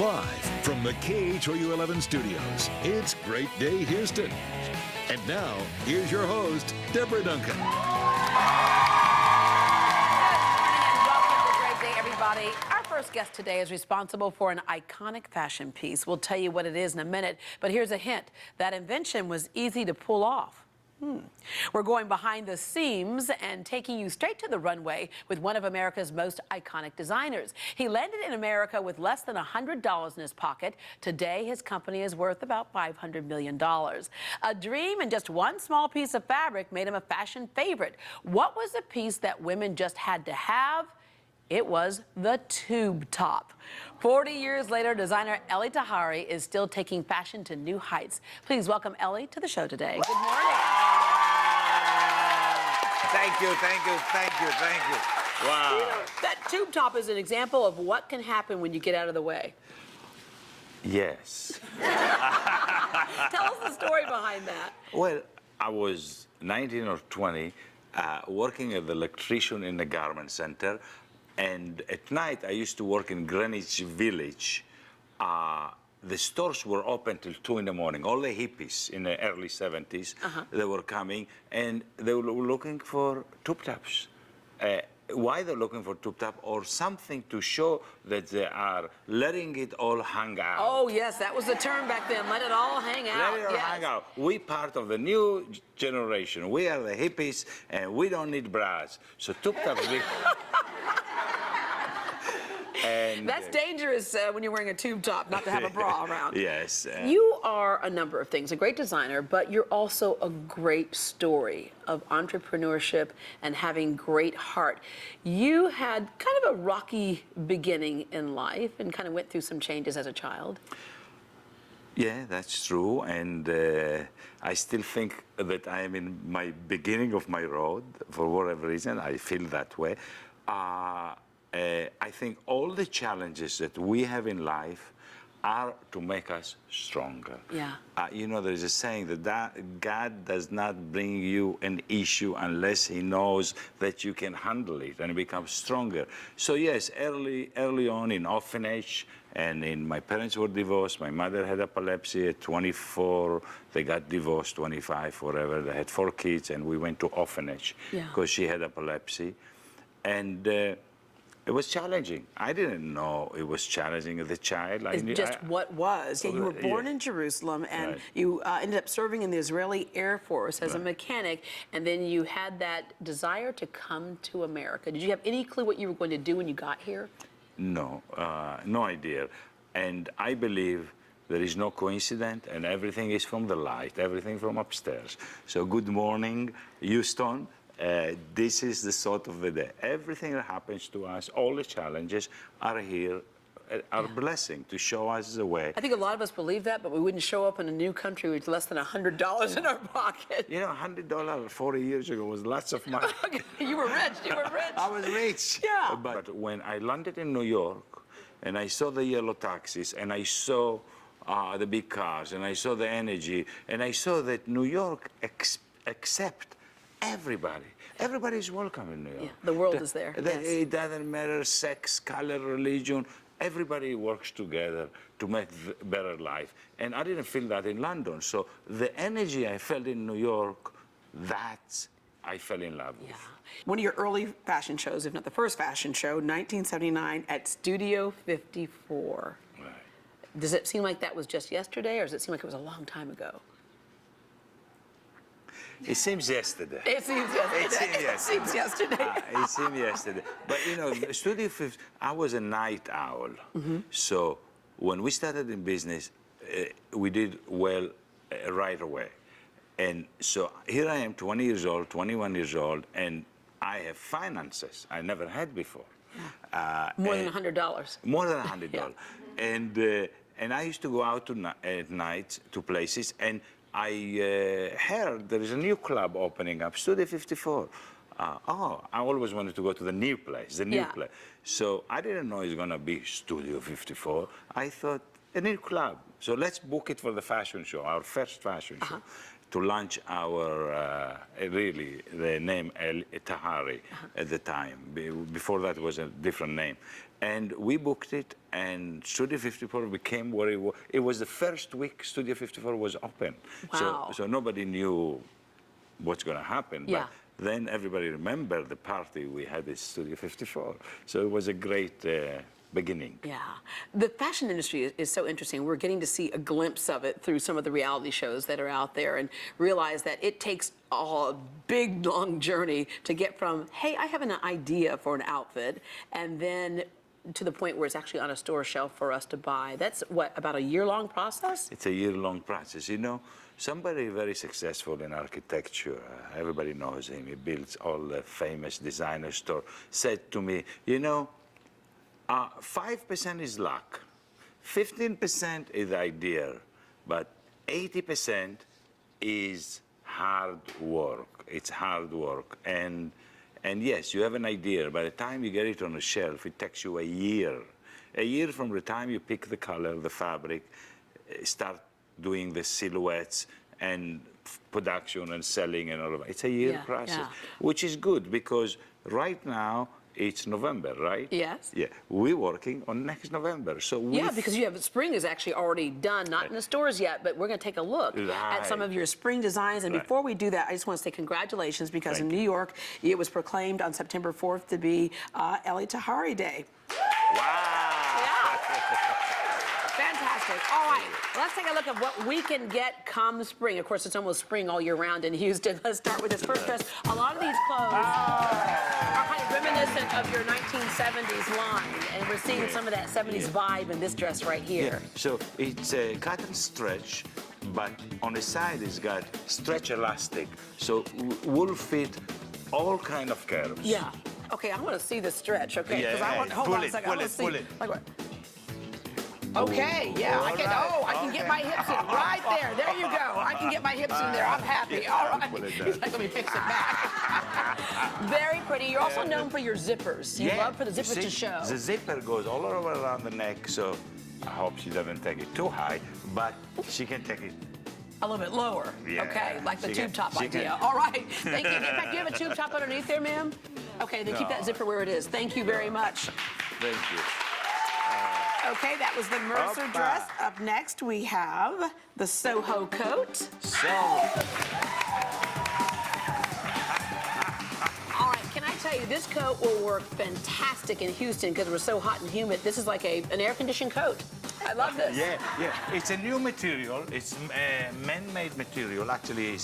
Live from the KHOU11 studios, it's Great Day Houston. And now, here's your host, Deborah Duncan. Good morning and welcome to Great Day, everybody. Our first guest today is responsible for an iconic fashion piece. We'll tell you what it is in a minute, but here's a hint. That invention was easy to pull off. We're going behind the seams and taking you straight to the runway with one of America's most iconic designers. He landed in America with less than $100 in his pocket. Today, his company is worth about $500 million. A dream and just one small piece of fabric made him a fashion favorite. What was the piece that women just had to have? It was the tube top. 40 years later, designer Elie Tahari is still taking fashion to new heights. Please welcome Elie to the show today. Good morning. Thank you, thank you, thank you, thank you. Wow. You know, that tube top is an example of what can happen when you get out of the way. Yes. Tell us the story behind that. Well, I was 19 or 20, working as an electrician in the garment center. And at night, I used to work in Greenwich Village. The stores were open till 2 in the morning. All the hippies in the early 70s, they were coming, and they were looking for tube tops. Why they're looking for tube top? Or something to show that they are letting it all hang out. Oh, yes, that was the term back then. Let it all hang out. Let it all hang out. We part of the new generation. We are the hippies, and we don't need bras. So tube tops. And that's dangerous when you're wearing a tube top, not to have a bra around. Yes. You are a number of things, a great designer, but you're also a great story of entrepreneurship and having great heart. You had kind of a rocky beginning in life and kind of went through some changes as a child. Yeah, that's true. And I still think that I am in my beginning of my road. For whatever reason, I feel that way. I think all the challenges that we have in life are to make us stronger. Yeah. You know, there's a saying that God does not bring you an issue unless He knows that you can handle it and become stronger. So yes, early on in orphanage, and my parents were divorced. My mother had epilepsy at 24. They got divorced, 25, whatever. They had 4 kids, and we went to orphanage because she had epilepsy. And it was challenging. I didn't know it was challenging as a child. It's just what was. Yeah, you were born in Jerusalem, and you ended up serving in the Israeli Air Force as a mechanic, and then you had that desire to come to America. Did you have any clue what you were going to do when you got here? No, no idea. And I believe there is no coincidence, and everything is from the light, everything from upstairs. So good morning, Houston. This is the sort of the day. Everything that happens to us, all the challenges are here, are a blessing to show us the way. I think a lot of us believe that, but we wouldn't show up in a new country with less than $100 in our pocket. You know, $100 40 years ago was lots of money. You were rich, you were rich. I was rich. Yeah. But when I landed in New York, and I saw the yellow taxis, and I saw the big cars, and I saw the energy, and I saw that New York accept everybody. Everybody is welcome in New York. Yeah, the world is there. It doesn't matter sex, color, religion. Everybody works together to make a better life. And I didn't feel that in London. So the energy I felt in New York, that's I fell in love with. One of your early fashion shows, if not the first fashion show, 1979 at Studio 54. Right. Does it seem like that was just yesterday, or does it seem like it was a long time ago? It seems yesterday. It seems yesterday. It seems yesterday. It seems yesterday. But you know, Studio 50, I was a night owl. So when we started in business, we did well right away. And so here I am, 20 years old, 21 years old, and I have finances I never had before. More than $100. More than $100. And I used to go out at night to places, and I heard there is a new club opening up, Studio 54. I always wanted to go to the new place, place. So I didn't know it's going to be Studio 54. I thought, a new club. So let's book it for the fashion show, our first fashion show. to launch our, really, the name Elie Tahari at the time. Before that, it was a different name. And we booked it, and Studio 54 became what it was. It was the first week Studio 54 was open. Wow. So nobody knew what's going to happen. Yeah. But then everybody remembered the party we had at Studio 54. So it was a great beginning. Yeah. The fashion industry is so interesting. We're getting to see a glimpse of it through some of the reality shows that are out there and realize that it takes a big, long journey to get from, hey, I have an idea for an outfit, and then to the point where it's actually on a store shelf for us to buy. That's, what, about a year-long process? It's a year-long process. You know, somebody very successful in architecture, everybody knows him, he builds all the famous designer store, said to me, you know, 5% is luck, 15% is idea, but 80% is hard work. It's hard work. And yes, you have an idea. By the time you get it on the shelf, it takes you a year. A year from the time you pick the color, the fabric, start doing the silhouettes and production and selling and all of that. It's a year process, which is good because right now, it's November, right? Yes. Yeah, we're working on next November. So yeah, because you have spring is actually already done, not in the stores yet, but we're going to take a look at some of your spring designs. And before we do that, I just want to say congratulations because in New York, it was proclaimed on September 4th to be Elie Tahari Day. Wow. Yeah. Fantastic. All right, let's take a look at what we can get come spring. Of course, it's almost spring all year round in Houston. Let's start with this first dress. A lot of these clothes are kind of reminiscent of your 1970s line, and we're seeing some of that 70s vibe in this dress right here. Yeah. So it's a cotton stretch, but on the side it's got stretch elastic, so will fit all kind of curves. Yeah. Okay, I want to see the stretch. Okay, because I want. Hold on a second. I want to see. Like what? Okay, yeah, I can get my hips in right there. There you go. I can get my hips in there. I'm happy. All right. He's like, let me fix it back. Very pretty. You're also known for your zippers. You love for the zippers to show. The zipper goes all over around the neck, so I hope she doesn't take it too high, but she can take it a little bit lower. Yeah. Okay, like the tube top idea. All right. Thank you. In fact, do you have a tube top underneath there, ma'am? Okay, then keep that zipper where it is. Thank you very much. Thank you. Okay, that was the Mercer dress. Up next, we have the Soho Coat. All right, can I tell you, this coat will work fantastic in Houston because we're so hot and humid. This is like an air-conditioned coat. I love this. Yeah. It's a new material. It's man-made material. Actually,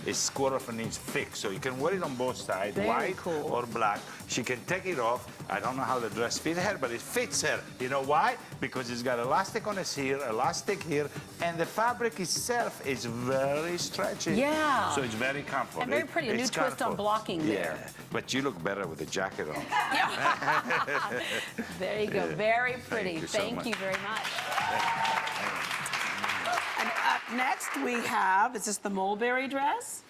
it's quarter of an inch thick, so you can wear it on both sides, white or black. She can take it off. I don't know how the dress fits her, but it fits her. You know why? Because it's got elastic on this here, elastic here, and the fabric itself is very stretchy. Yeah. So it's very comfortable. And very pretty. A new twist on blocking there. Yeah. But you look better with the jacket on. Yeah. There you go. Very pretty. Thank you very much. And up next we have, is this the Mulberry Dress?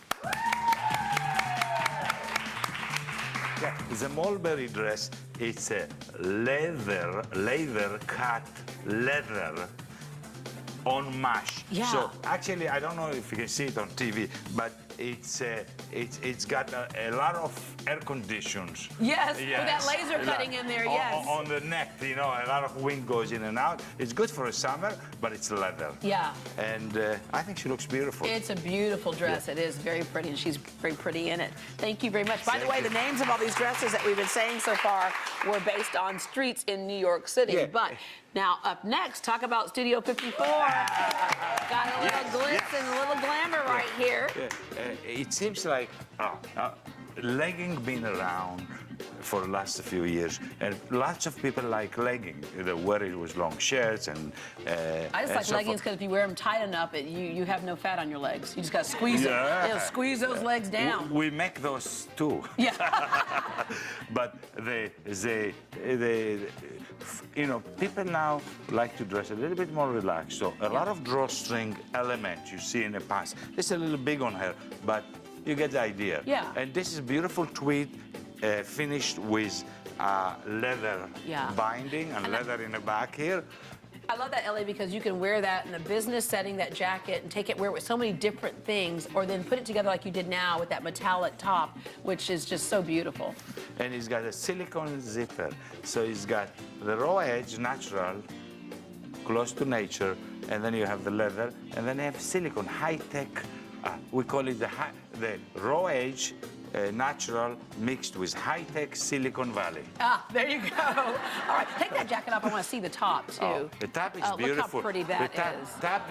Yeah, the Mulberry Dress, it's a leather cut leather on mesh. Yeah. So actually, I don't know if you can see it on TV, but it's got a lot of air conditions. Yes, with that laser cutting in there, yes. On the neck, you know, a lot of wind goes in and out. It's good for a summer, but it's leather. Yeah. And I think she looks beautiful. It's a beautiful dress. It is very pretty, and she's very pretty in it. Thank you very much. By the way, the names of all these dresses that we've been saying so far were based on streets in New York City. Yeah. But now, up next, talk about Studio 54. Got a little glitz and a little glamour right here. It seems like legging been around for the last few years, and lots of people like legging. They wear it with long shirts and. I just like leggings because if you wear them tight enough, you have no fat on your legs. You just got to squeeze them. It'll squeeze those legs down. We make those too. Yeah. But you know, people now like to dress a little bit more relaxed. So a lot of drawstring element you see in the past. It's a little big on her, but you get the idea. Yeah. And this is beautiful tweed finished with leather binding and leather in the back here. I love that, Elie, because you can wear that in a business setting, that jacket, and take it, wear it with so many different things, or then put it together like you did now with that metallic top, which is just so beautiful. And it's got a silicone zipper. So it's got the raw edge, natural, close to nature, and then you have the leather, and then you have silicone, high-tech. We call it the raw edge, natural, mixed with high-tech Silicon Valley. Ah, there you go. All right, take that jacket off. I want to see the top, too. Oh, the top is beautiful. Look how pretty that is. Top,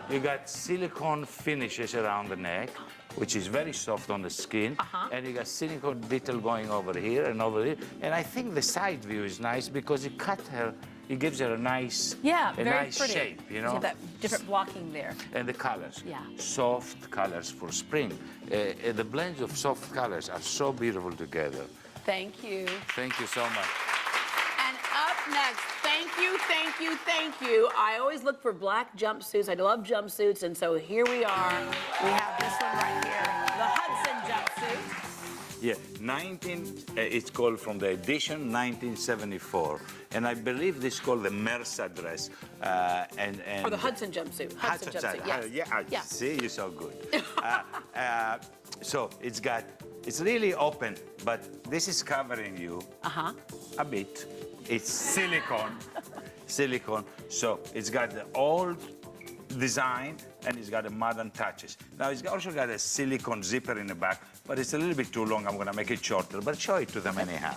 you got silicone finishes around the neck, which is very soft on the skin, and you got silicone detail going over here and over here. And I think the side view is nice because it cut her. It gives her a nice, pretty shape, you know. You have that different blocking there. And the colors, yeah, soft colors for spring. The blends of soft colors are so beautiful together. Thank you. Thank you so much. And up next, thank you, thank you, thank you. I always look for black jumpsuits. I love jumpsuits, and so here we are. We have this one right here, the Hudson Jumpsuit. Yeah, it's called from the edition 1974. And I believe this is called the Mulberry Dress. Or the Hudson Jumpsuit. Hudson Jumpsuit, yes. Yeah, see, you're so good. So it's really open, but this is covering you a bit. It's silicone, so it's got the old design and it's got the modern touches. Now it's also got a silicone zipper in the back, but it's a little bit too long. I'm gonna make it shorter, but show it to them anyhow.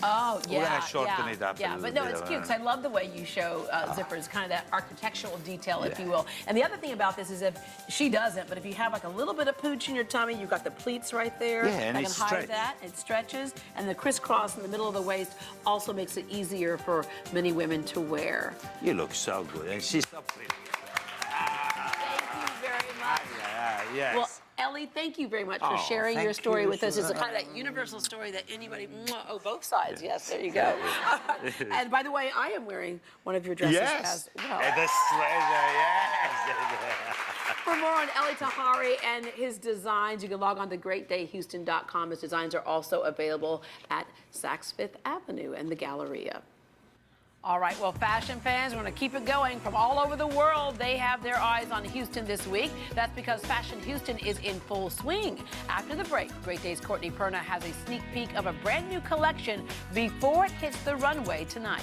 Oh, yeah. We're gonna shorten it up a little but no, bit. it's cute, because I love the way you show zippers, kind of that architectural detail, if you will. And the other thing about this is if she doesn't, but if you have like a little bit of pooch in your tummy, you've got the pleats right there. Yeah, and I can hide that. It stretches, and the crisscross in the middle of the waist also makes it easier for many women to wear. You look so good, and she's so pretty. Thank you very much. Yes. Well, Elie, thank you very much for sharing your story with us. It's a kind of that universal story that anybody, both sides, yes, there you go. And by the way, I am wearing one of your dresses as well. Yes. For more on Elie Tahari and his designs, you can log on to greatdayhouston.com. His designs are also available at Saks Fifth Avenue and the Galleria. All right, well, fashion fans, we're going to keep it going. From all over the world, they have their eyes on Houston this week. That's because Fashion Houston is in full swing. After the break, Great Day's Courtney Perna has a sneak peek of a brand new collection before it hits the runway tonight.